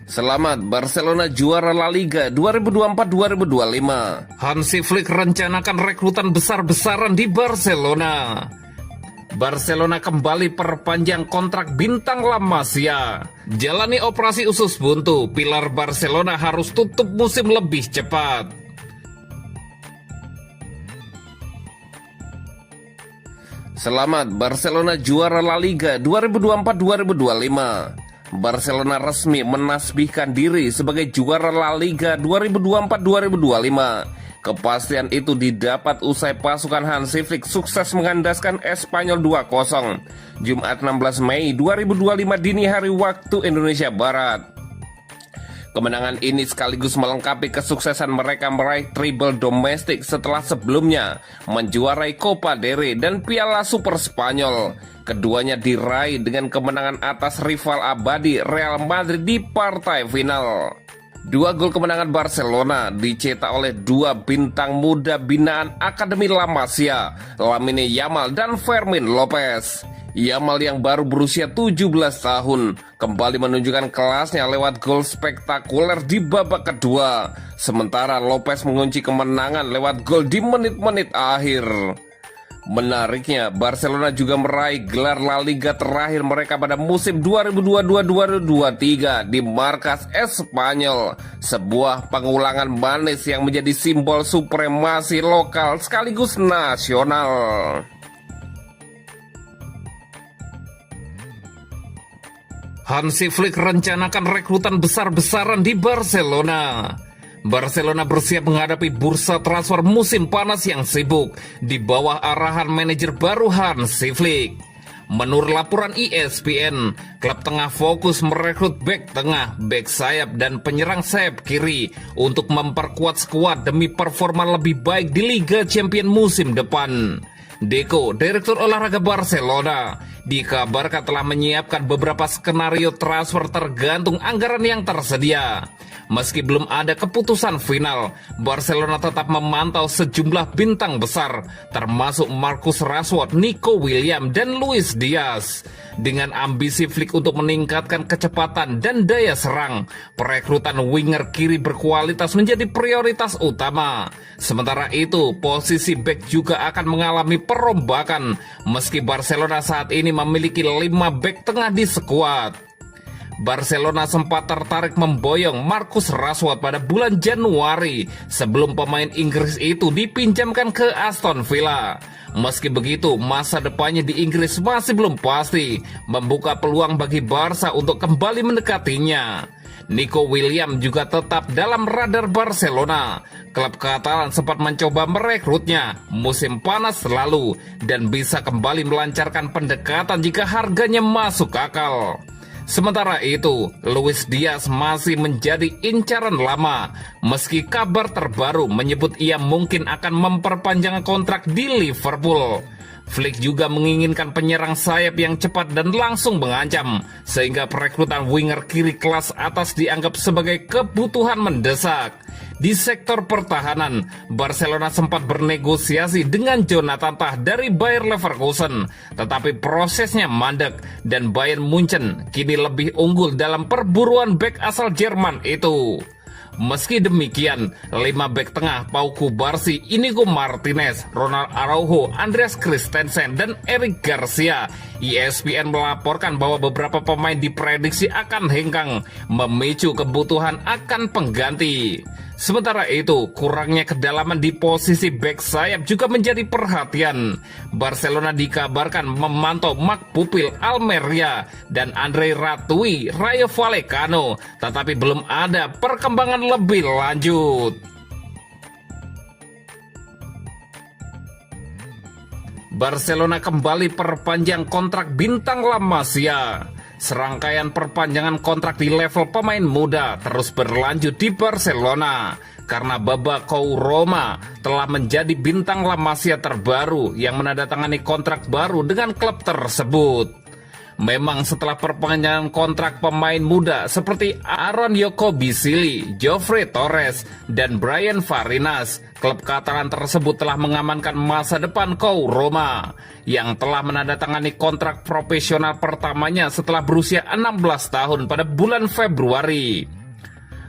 Selamat, Barcelona juara La Liga 2024-2025. Hansi Flick rencanakan rekrutan besar-besaran di Barcelona. Barcelona kembali perpanjang kontrak bintang La Masia. Jalani operasi usus buntu, pilar Barcelona harus tutup musim lebih cepat. Selamat, Barcelona juara La Liga 2024-2025. Barcelona resmi menasbihkan diri sebagai juara La Liga 2024-2025. Kepastian itu didapat usai pasukan Hansi Flick sukses mengandaskan Espanyol 2-0 Jumat 16 Mei 2025 dini hari waktu Indonesia Barat. Kemenangan ini sekaligus melengkapi kesuksesan mereka meraih treble domestik setelah sebelumnya menjuarai Copa del Rey dan Piala Super Spanyol. Keduanya diraih dengan kemenangan atas rival abadi Real Madrid di partai final. Dua gol kemenangan Barcelona dicetak oleh dua bintang muda binaan Akademi La Masia, Lamine Yamal dan Fermin Lopez. Yamal yang baru berusia 17 tahun kembali menunjukkan kelasnya lewat gol spektakuler di babak kedua. Sementara Lopez mengunci kemenangan lewat gol di menit-menit akhir. Menariknya, Barcelona juga meraih gelar La Liga terakhir mereka pada musim 2022-2023 di markas Espanyol. Sebuah pengulangan manis yang menjadi simbol supremasi lokal sekaligus nasional. Hansi Flick rencanakan rekrutan besar-besaran di Barcelona. Barcelona bersiap menghadapi bursa transfer musim panas yang sibuk di bawah arahan manajer baru Hansi Flick. Menurut laporan ESPN, klub tengah fokus merekrut bek tengah, bek sayap, dan penyerang sayap kiri untuk memperkuat skuad demi performa lebih baik di Liga Champions musim depan. Deco, direktur olahraga Barcelona, dikabarkan telah menyiapkan beberapa skenario transfer tergantung anggaran yang tersedia. Meski belum ada keputusan final, Barcelona tetap memantau sejumlah bintang besar, termasuk Marcus Rashford, Nico Williams, dan Luis Diaz. Dengan ambisi Flick untuk meningkatkan kecepatan dan daya serang, perekrutan winger kiri berkualitas menjadi prioritas utama. Sementara itu, posisi bek juga akan mengalami perombakan, meski Barcelona saat ini memiliki 5 bek tengah di skuad. Barcelona sempat tertarik memboyong Marcus Rashford pada bulan Januari sebelum pemain Inggris itu dipinjamkan ke Aston Villa. Meski begitu, masa depannya di Inggris masih belum pasti, membuka peluang bagi Barca untuk kembali mendekatinya. Nico Williams juga tetap dalam radar Barcelona. Klub Katalan sempat mencoba merekrutnya musim panas lalu dan bisa kembali melancarkan pendekatan jika harganya masuk akal. Sementara itu, Luis Diaz masih menjadi incaran lama, meski kabar terbaru menyebut ia mungkin akan memperpanjang kontrak di Liverpool. Flick juga menginginkan penyerang sayap yang cepat dan langsung mengancam, sehingga perekrutan winger kiri kelas atas dianggap sebagai kebutuhan mendesak. Di sektor pertahanan, Barcelona sempat bernegosiasi dengan Jonathan Tah dari Bayer Leverkusen, tetapi prosesnya mandek dan Bayern Munchen kini lebih unggul dalam perburuan bek asal Jerman itu. Meski demikian, 5 bek tengah Pau Kubarsi, Inigo Martinez, Ronald Araujo, Andreas Christensen, dan Eric Garcia. ESPN melaporkan bahwa beberapa pemain diprediksi akan hengkang, memicu kebutuhan akan pengganti. Sementara itu, kurangnya kedalaman di posisi bek sayap juga menjadi perhatian. Barcelona dikabarkan memantau Marc Pupil, Almeria, dan Andre Ratui, Rayo Vallecano, tetapi belum ada perkembangan lebih lanjut. Barcelona kembali perpanjang kontrak bintang La Masia. Serangkaian perpanjangan kontrak di level pemain muda terus berlanjut di Barcelona karena Babakou Roma telah menjadi bintang La Masia terbaru yang menandatangani kontrak baru dengan klub tersebut. Memang setelah perpanjangan kontrak pemain muda seperti Aaron Yokobisili, Geoffrey Torres, dan Brian Farinas, klub Katalan tersebut telah mengamankan masa depan Kou Roma yang telah menandatangani kontrak profesional pertamanya setelah berusia 16 tahun pada bulan Februari.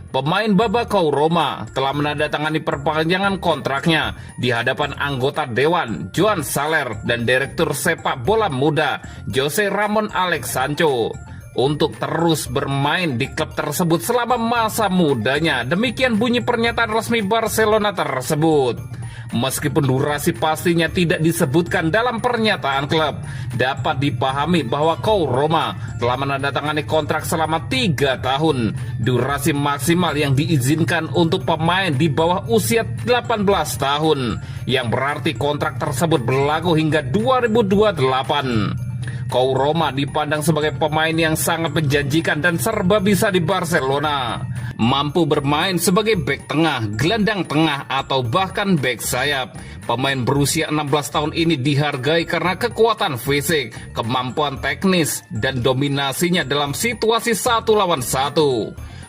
Pemain Babakau Roma telah menandatangani perpanjangan kontraknya di hadapan anggota Dewan Joan Saler dan Direktur Sepak Bola Muda Jose Ramon Alex Sancho untuk terus bermain di klub tersebut selama masa mudanya. Demikian bunyi pernyataan resmi Barcelona tersebut. Meskipun durasi pastinya tidak disebutkan dalam pernyataan klub, dapat dipahami bahwa Kau Roma telah menandatangani kontrak selama 3 tahun, durasi maksimal yang diizinkan untuk pemain di bawah usia 18 tahun, yang berarti kontrak tersebut berlaku hingga 2028. Kau Roma dipandang sebagai pemain yang sangat menjanjikan dan serba bisa di Barcelona. Mampu bermain sebagai bek tengah, gelandang tengah, atau bahkan bek sayap. Pemain berusia 16 tahun ini dihargai karena kekuatan fisik, kemampuan teknis, dan dominasinya dalam situasi 1 lawan 1.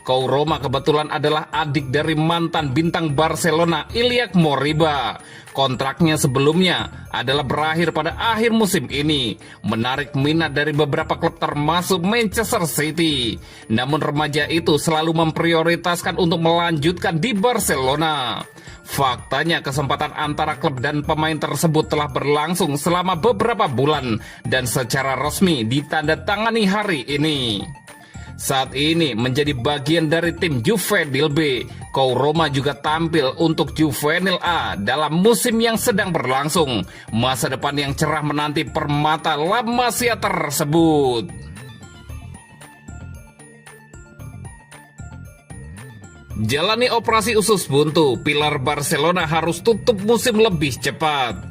Kau Roma kebetulan adalah adik dari mantan bintang Barcelona Iliak Moriba. Kontraknya sebelumnya adalah berakhir pada akhir musim ini, menarik minat dari beberapa klub termasuk Manchester City. Namun remaja itu selalu memprioritaskan untuk melanjutkan di Barcelona. Faktanya kesempatan antara klub dan pemain tersebut telah berlangsung selama beberapa bulan dan secara resmi ditandatangani hari ini. Saat ini menjadi bagian dari tim Juvenil B, Kau Roma juga tampil untuk Juvenil A dalam musim yang sedang berlangsung. Masa depan yang cerah menanti permata La Masia tersebut. Jalani operasi usus buntu, pilar Barcelona harus tutup musim lebih cepat.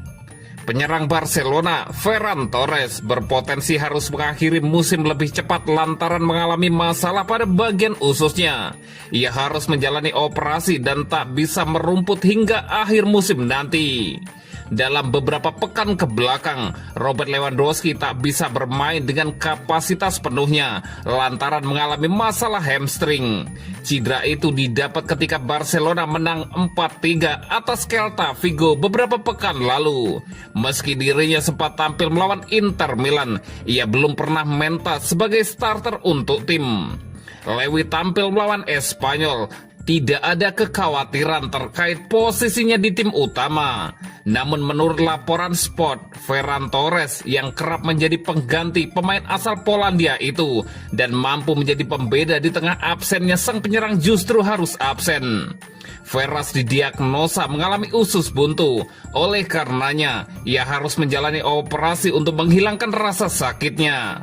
Penyerang Barcelona, Ferran Torres, berpotensi harus mengakhiri musim lebih cepat lantaran mengalami masalah pada bagian ususnya. Ia harus menjalani operasi dan tak bisa merumput hingga akhir musim nanti. Dalam beberapa pekan ke belakang, Robert Lewandowski tak bisa bermain dengan kapasitas penuhnya lantaran mengalami masalah hamstring. Cedera itu didapat ketika Barcelona menang 4-3 atas Celta Vigo beberapa pekan lalu. Meski dirinya sempat tampil melawan Inter Milan, ia belum pernah mentas sebagai starter untuk tim. Lewi tampil melawan Espanyol. Tidak ada kekhawatiran terkait posisinya di tim utama. Namun menurut laporan Sport, Ferran Torres yang kerap menjadi pengganti pemain asal Polandia itu dan mampu menjadi pembeda di tengah absennya sang penyerang justru harus absen. Ferran didiagnosa mengalami usus buntu. Oleh karenanya, ia harus menjalani operasi untuk menghilangkan rasa sakitnya.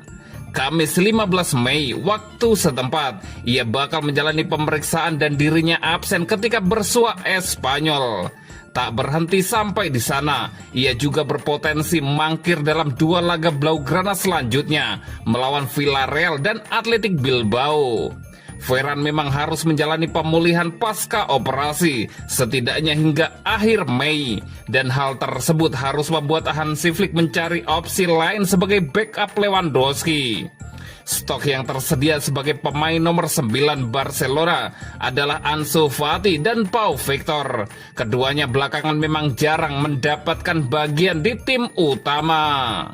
Kamis 15 Mei waktu setempat, ia bakal menjalani pemeriksaan dan dirinya absen ketika bersua Espanyol. Tak berhenti sampai di sana, ia juga berpotensi mangkir dalam 2 laga Blaugrana selanjutnya melawan Villarreal dan Athletic Bilbao. Ferran memang harus menjalani pemulihan pasca operasi setidaknya hingga akhir Mei, dan hal tersebut harus membuat Hansi Flick mencari opsi lain sebagai backup Lewandowski. Stok yang tersedia sebagai pemain nomor 9 Barcelona adalah Ansu Fati dan Pau Victor. Keduanya belakangan memang jarang mendapatkan bagian di tim utama.